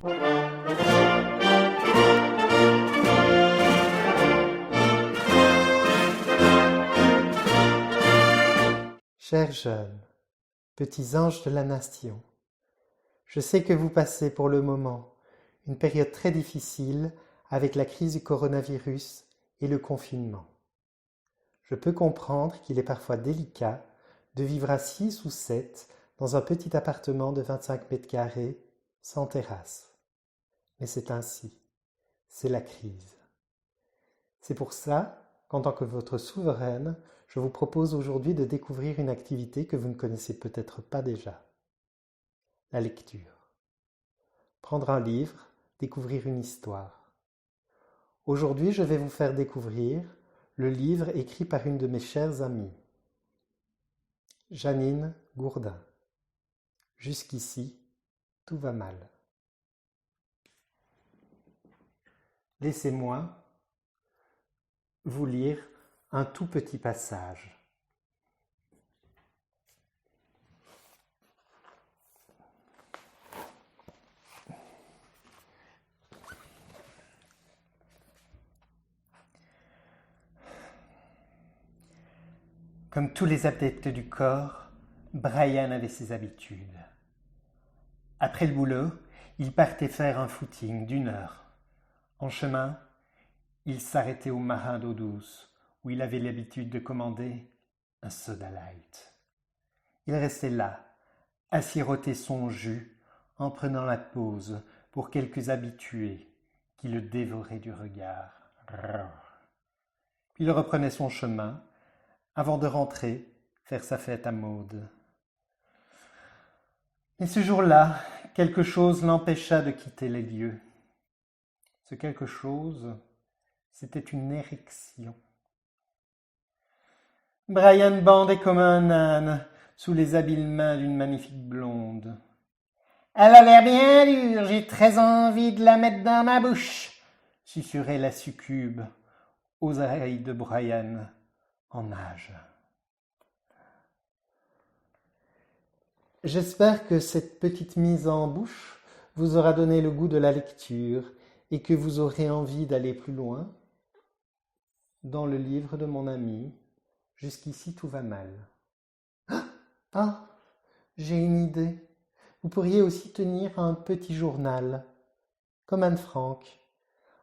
Chers jeunes, petits anges de la nation, je sais que vous passez pour le moment une période très difficile avec la crise du coronavirus et le confinement. Je peux comprendre qu'il est parfois délicat de vivre à 6 ou 7 dans un petit appartement de 25 mètres carrés sans terrasse. Mais c'est ainsi, c'est la crise. C'est pour ça qu'en tant que votre souveraine, je vous propose aujourd'hui de découvrir une activité que vous ne connaissez peut-être pas déjà. La lecture. Prendre un livre, découvrir une histoire. Aujourd'hui, je vais vous faire découvrir le livre écrit par une de mes chères amies, Janine Gourdin. Jusqu'ici, tout va mal. Laissez-moi vous lire un tout petit passage. Comme tous les adeptes du corps, Brian avait ses habitudes. Après le boulot, il partait faire un footing d'1 heure. En chemin, il s'arrêtait au marin d'eau douce, où il avait l'habitude de commander un soda light. Il restait là, à siroter son jus, en prenant la pause pour quelques habitués qui le dévoraient du regard. Puis il reprenait son chemin, avant de rentrer, faire sa fête à Maude. Mais ce jour-là, quelque chose l'empêcha de quitter les lieux. Ce quelque chose, c'était une érection. Brian bandait comme un âne sous les habiles mains d'une magnifique blonde. « Elle a l'air bien dure, j'ai très envie de la mettre dans ma bouche », susurrait la succube aux oreilles de Brian en nage. J'espère que cette petite mise en bouche vous aura donné le goût de la lecture et que vous aurez envie d'aller plus loin dans le livre de mon ami « Jusqu'ici tout va mal ». Ah, j'ai une idée. Vous pourriez aussi tenir un petit journal, comme Anne Frank.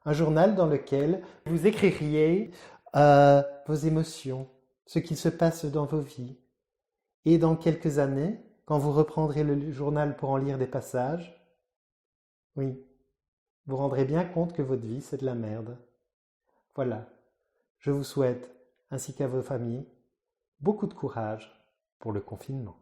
Un journal dans lequel vous écririez vos émotions, ce qui se passe dans vos vies. Et dans quelques années, quand vous reprendrez le journal pour en lire des passages, oui, vous rendrez bien compte que votre vie, c'est de la merde. Voilà, je vous souhaite, ainsi qu'à vos familles, beaucoup de courage pour le confinement.